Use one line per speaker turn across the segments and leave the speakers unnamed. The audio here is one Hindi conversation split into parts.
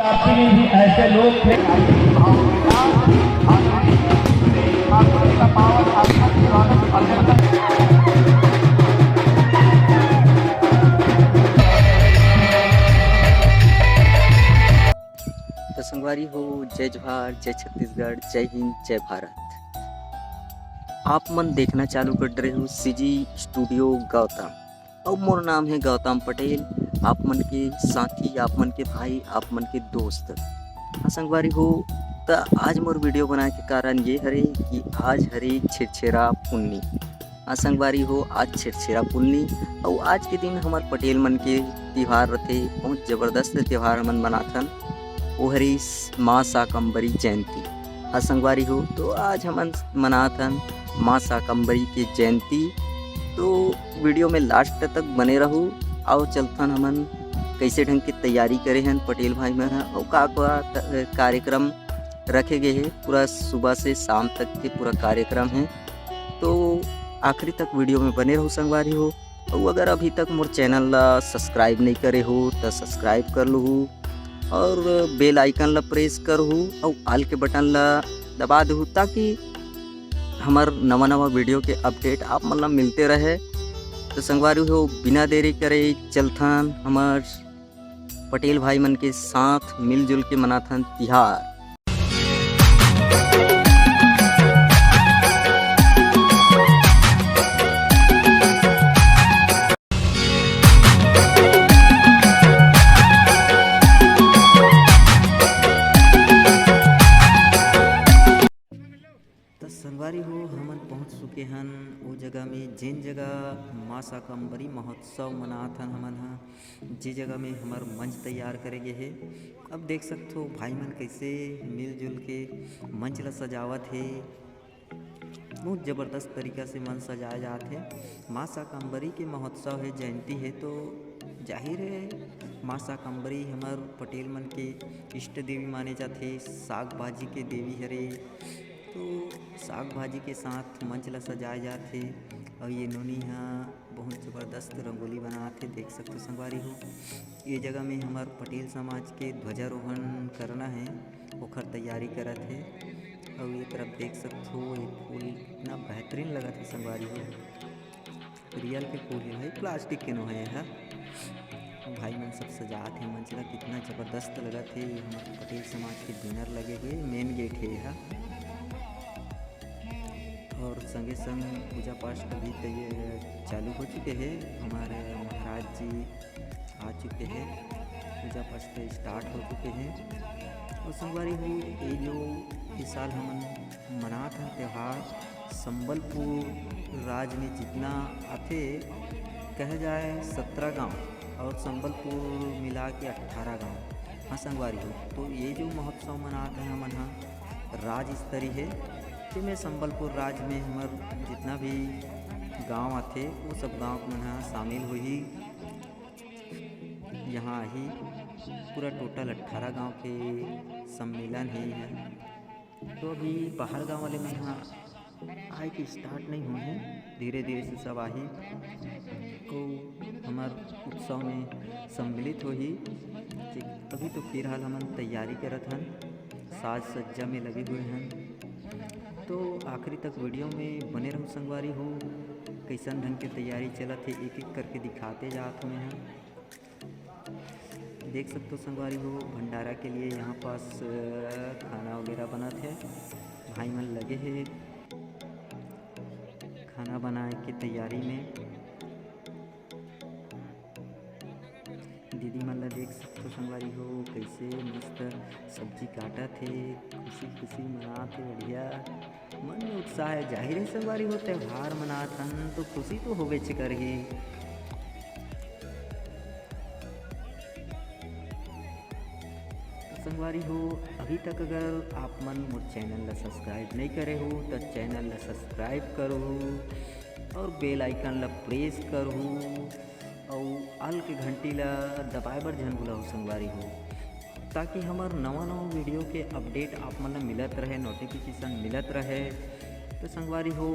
आपके लिए भी ऐसे लोग थे।
तो संगवारी हो, जय जोहार, जय छत्तीसगढ़, जय हिंद, जय भारत। आप मन देखना चालू कर रहे हो सीजी स्टूडियो गौतम और मोर नाम है गौतम पटेल। आप मन के साथी, आप मन के भाई, आप मन के दोस्त। हाँ संगवारी हो, तो आज मोर वीडियो बनाए के कारण ये हरे कि आज हरे छिरछेरा पुन्नी। हाँ संगवारी हो, आज छिरछेरा पुन्नी और आज के दिन हमार पटेल मन के त्योहार रथे। बहुत जबरदस्त त्योहार मन मनाथन, वो हरी माँ शाकंभरी जयंती। हाँ संगवारी हो, तो आज हम मनाथन माँ शाकंभरी की जयंती। तो वीडियो में लास्ट तक बने रहूँ। आओ चलथन हमन कैसे ढंग की तैयारी करे हैं पटेल भाई मन और का कार्यक्रम रखे गए हैं। पूरा सुबह से शाम तक के पूरा कार्यक्रम है, तो आखिरी तक वीडियो में बने रहो संगवारी हो। और अगर अभी तक मोर चैनल ला सब्सक्राइब नहीं करे हो तो सब्सक्राइब कर लूँ और बेल आइकन ला प्रेस करूँ और आल के बटन ला दबा दूँ, ताकि हमार नवा नवा वीडियो के अपडेट आप मन ला मिलते रहे। तो संगवारी हो, बिना देरी करे चलथन हमार पटेल भाई मन के साथ मिलजुल के मनाथन तिहार। संगवारी हो, हमन पहुंच चुके हन वो जगह में जिन जगह माँ शाकंभरी महोत्सव मनाथन। हमन हा जे जगह में हमार मंच तैयार करे गे है। अब देख सकते हो भाई मन कैसे मिलजुल के मंच ला सजावत है। बहुत ज़बरदस्त तरीका से मंच सजाया जाते। माँ शाकंभरी के महोत्सव है, जयंती है, तो जाहिर है माँ शाकंभरी हमार पटेल मन के इष्ट देवी माने जाते। साग भाजी के देवी हरे, तो साग भाजी के साथ मंच ला सजाए जाते। और ये नोनी यहाँ बहुत ज़बरदस्त रंगोली बनाते, देख सकते हो संगवारी हो। ये जगह में हमार पटेल समाज के ध्वजारोहण करना है, ओखर तैयारी करत है। और ये तरफ देख सकते हो ये फूल इतना बेहतरीन लगत है संगवारी हो। रियल के फूल है भाई, प्लास्टिक के नो है यह। भाई मन सब सजात है मंच ला, कितना ज़बरदस्त लगत है। ये हमारे पटेल समाज के बैनर लगे हुए, मेन गेट है यह। और संगे संग पूजा पाठ भी चालू हो चुके हैं। हमारे महाराज जी आ चुके हैं, पूजा पाठ पे स्टार्ट हो चुके हैं। और संगवारी हो, ये जो इस साल हम मनात हैं त्यौहार, संबलपुर राज में जितना आते कह जाए 17 गांव और संबलपुर मिला के 18 गांव। हाँ संगवारी हो, तो ये जो महोत्सव मनाते हैं हमन हाँ राज स्तरीय है, जिसमें संबलपुर राज्य में हमार जितना भी गांव आते वो सब गांव मन शामिल हुई। यहाँ ही पूरा टोटल 18 गांव के सम्मेलन है। तो अभी बाहर गांव वाले में यहाँ आए कि स्टार्ट नहीं हुए हैं, धीरे धीरे से सब आही तो हमार उत्सव में सम्मिलित हो ही। अभी तो फिलहाल हम तैयारी करत हन, साज सज्जा में लगे हुए हैं। तो आखिरी तक वीडियो में बने रहूँ संगवारी हो, कैसन ढंग की तैयारी चलत है एक एक करके दिखाते जात हूँ। यहाँ देख सकते हो संगवारी हो, भंडारा के लिए यहाँ पास खाना वगैरह बनत है। भाई मन लगे हैं खाना बनाए की तैयारी में। दीदी मन ला देख सकते हो संगवारी हो, कैसे मस्त सब्जी काटत है, खुशी खुशी मनात है, बढ़िया मन में उत्साह है। जाहिर है संगवारी हो, त्यौहार मनात हन तो खुशी तो होबे करही। संगवारी हो, अभी तक अगर आप मन मोर चैनल ला सब्सक्राइब नहीं करे हो तो चैनल ला सब्सक्राइब करो और बेल आइकन ला प्रेस करो और आल के घंटी ला दबाए बर झन भूलहु संगवारी हो, ताकि हमार नवा नवा वीडियो के अपडेट आप मन ला मिलत रहे, नोटिफिकेशन मिलत रहे। तो संगवारी हो,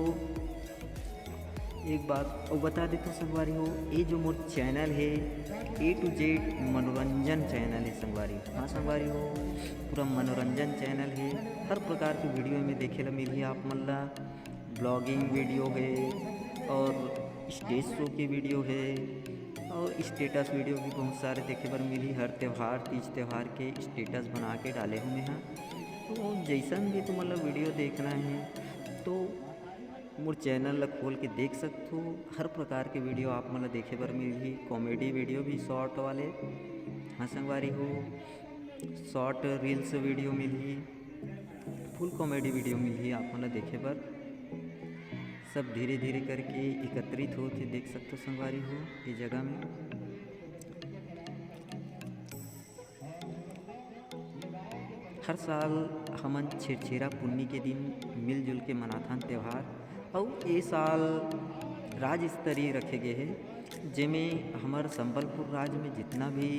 एक बात और बता देता हूँ संगवारी हो, ये जो मोर चैनल है A to Z मनोरंजन चैनल है संगवारी। हाँ संगवारी हो, पूरा मनोरंजन चैनल है। हर प्रकार की वीडियो में देखे ला मिली आप मन ला। ब्लॉगिंग वीडियो है और स्टेज शो की वीडियो है और स्टेटस वीडियो भी बहुत सारे देखे बर मिली। हर त्यौहार तीज त्यौहार के स्टेटस बना के डाले हूँ मैं। हाँ तो जैसन भी तुम मतलब वीडियो देखना है तो मोर चैनल ला खोल के देख सकते हो। हर प्रकार के वीडियो आप मतलब देखे बर मिलही। कॉमेडी वीडियो भी शॉर्ट वाले, हाँ संगवारी हो, शॉर्ट रील्स वीडियो मिलही, फुल कॉमेडी वीडियो मिलही आप मतलब देखे बर। सब धीरे धीरे करके एकत्रित होते देख सकते हो संगवारी हो ये जगह में। हर साल हमन छेरछेरा पुन्नी के दिन मिलजुल के मनाथन त्यौहार। और ये साल राज्य स्तरीय रखे गए हैं, जिमें हमारे संबलपुर राज्य में जितना भी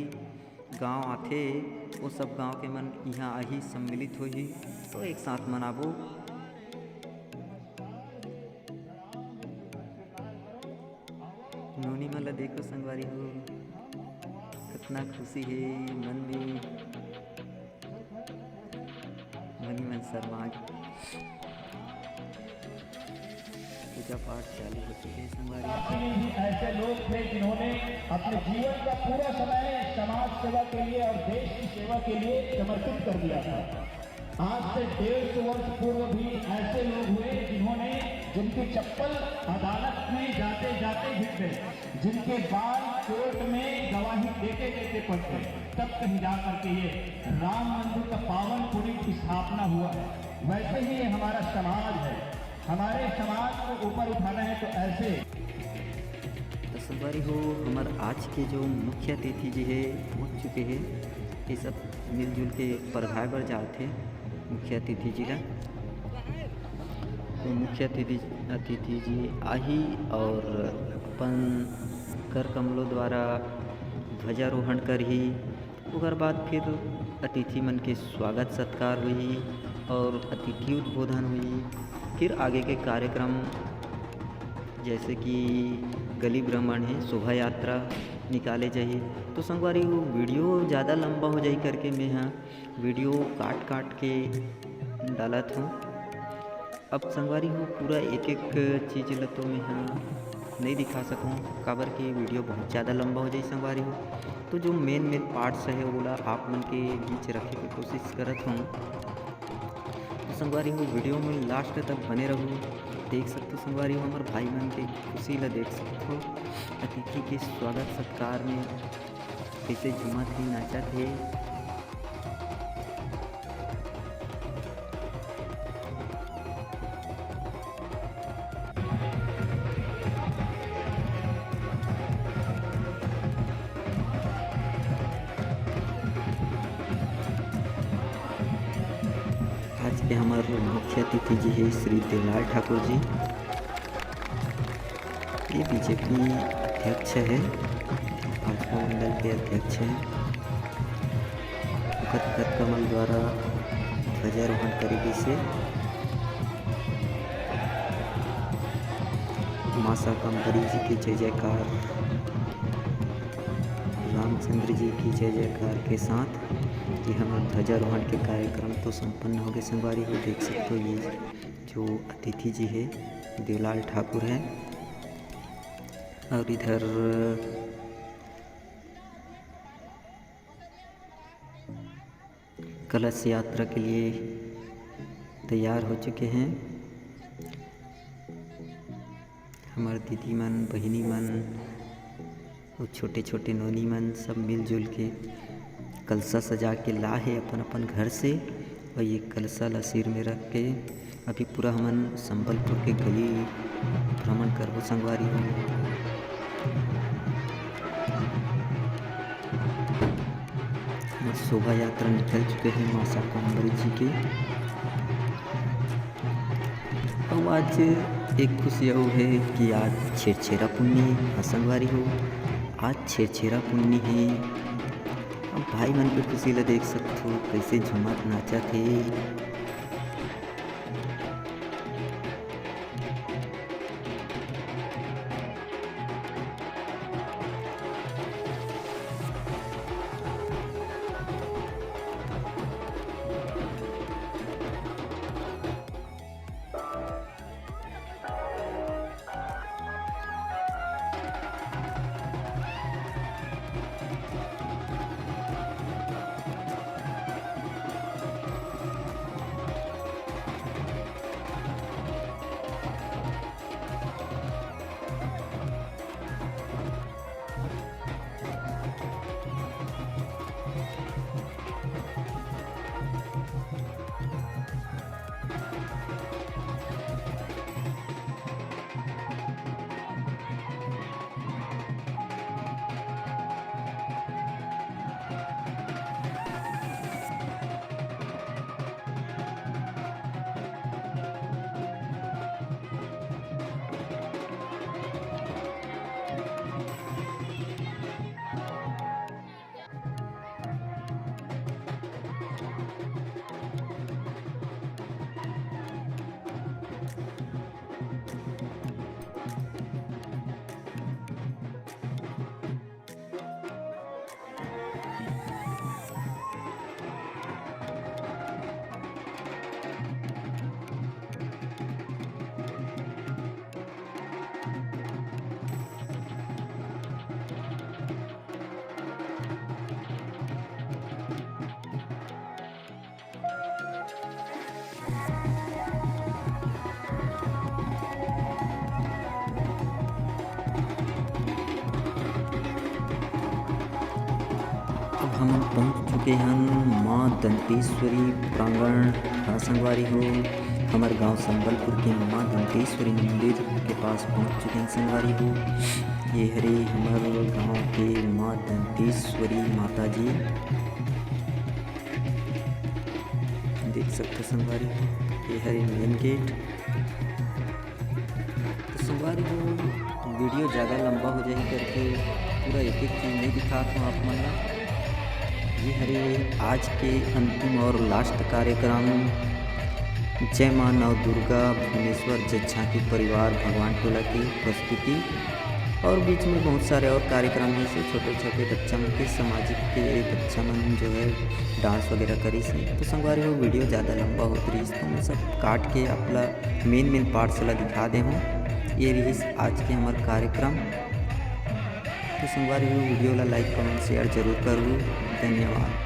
गांव आते वो सब गांव के मन यहाँ आही सम्मिलित हो ही तो एक साथ मनाबो। नोनी मला देखो संगवारी हो, कितना खुशी है मन में, मन शर्मा। पूजा पाठ चालू हो चुके हैं संगवारी।
भी ऐसे लोग थे जिन्होंने अपने जीवन का पूरा समय समाज सेवा के लिए और देश की सेवा के लिए समर्पित कर दिया था। आज से 150 वर्ष पूर्व भी ऐसे लोग हुए जिनकी चप्पल अदालत में जाते जाते गिर गए, जिनके बाल कोर्ट में गवाही देते देते पड़ते, तब कहीं जा करके ये राम मंदिर का पावन पुरी की स्थापना हुआ है। वैसे ही ये हमारा समाज है, हमारे समाज को ऊपर उठाना है तो ऐसे।
तो संगवारी हो, हमारे आज के जो मुख्य अतिथि जी है पहुँच चुके हैं। ये सब मिलजुल के परघाए बर जाते मुख्य अतिथि जी ला। तो मुख्य अतिथि जी आही और अपन कर कमलों द्वारा ध्वजारोहण कर ही उसके बाद फिर अतिथि मन के स्वागत सत्कार हुई और अतिथि उद्बोधन हुई। फिर आगे के कार्यक्रम जैसे कि गली भ्रमण है, शोभा यात्रा निकाले जाइए। तो संगवारी वो वीडियो ज़्यादा लंबा हो जाए करके मैं यहाँ वीडियो काट काट के डालत हूँ। अब संगवारी हो पूरा एक एक चीज़ ला तो मैं यहाँ नहीं दिखा सकूँ, काबर की वीडियो बहुत ज़्यादा लंबा हो जाए संगवारी हो। तो जो मेन पार्ट्स है वो ला आप मन के बीच रखे की कोशिश करत हूँ। तो संगवारी हो वीडियो में लास्ट तक बने रहूँ, देख सकते हो संगवारी हो हमारे भाई मन के खुशी ला देख सकते हो। अतिथि के स्वागत सत्कार में कैसे झूमत ही नाचत है। आज के हमारे मुख्य अतिथि जी है श्री देवलाल ठाकुर जी। ये बीजेपी अध्यक्ष है, भाजपा मंडल के अध्यक्ष हैं। कर कमल द्वारा ध्वजारोहण करेगी से माँ शाकंभरी जी की जय जयकार, रामचंद्र जी की जय जयकार के साथ कि हमारे ध्वजारोहण के कार्यक्रम तो संपन्न हो गए संगवारी हो। देख सकते हो ये जो अतिथि जी है देवलाल ठाकुर हैं। और इधर कलश यात्रा के लिए तैयार हो चुके हैं। हमारे दीदी मन, बहिनी मन और छोटे छोटे नोनी मन सब मिलजुल के कलसा सजा के ला है अपन अपन घर से। और ये कलसा ला सिर में रख के अभी पूरा हमन संबलपुर के गली भ्रमण करबो संगवारी हो। शोभा यात्रा निकल चुके हैं माँ शाकंभरी जी के। और आज एक खुशी यह है कि आज छेरछेरा पुन्नी संगवारी हो, आज छेरछेरा पुन्नी है। अब भाई मन के खुशी ला देख सकते हो कैसे झूमत नाचत है। हम पहुंच चुके हैं माँ दंतेश्वरी प्रांगण। हाँ संगवारी हो, हमारे गांव संबलपुर के माँ दंतेश्वरी मंदिर के पास पहुंच चुके हैं संगवारी हो। ये हरे हमारे गांव के माँ दंतेश्वरी माता जी, देख सकते संगवारी हो। ये हरे मेन गेट। तो संगवारी हो, वीडियो ज़्यादा लंबा हो जाए करके पूरा एक एक चीज़ नहीं दिखाता हूँ आप मन ला। ये हरे आज के अंतिम और लास्ट कार्यक्रम जय माँ नव दुर्गा भुवनेश्वर जय झांकी परिवार भगवान टोला की प्रस्तुति, और बीच में बहुत सारे और कार्यक्रम हैं से छोटे छोटे बच्चा मन के सामाजिक के बच्चा मन जो है डांस वगैरह करी से। तो संगवारी हो वीडियो ज़्यादा लंबा होती रही तो मैं सब काट के अपना मेन पार्ट से दिखा दे हूँ। ये रही आज के हमारे कार्यक्रम। तो संगवारी हो वीडियो ला लाइक कमेंट शेयर जरूर करूँ। धन्यवाद।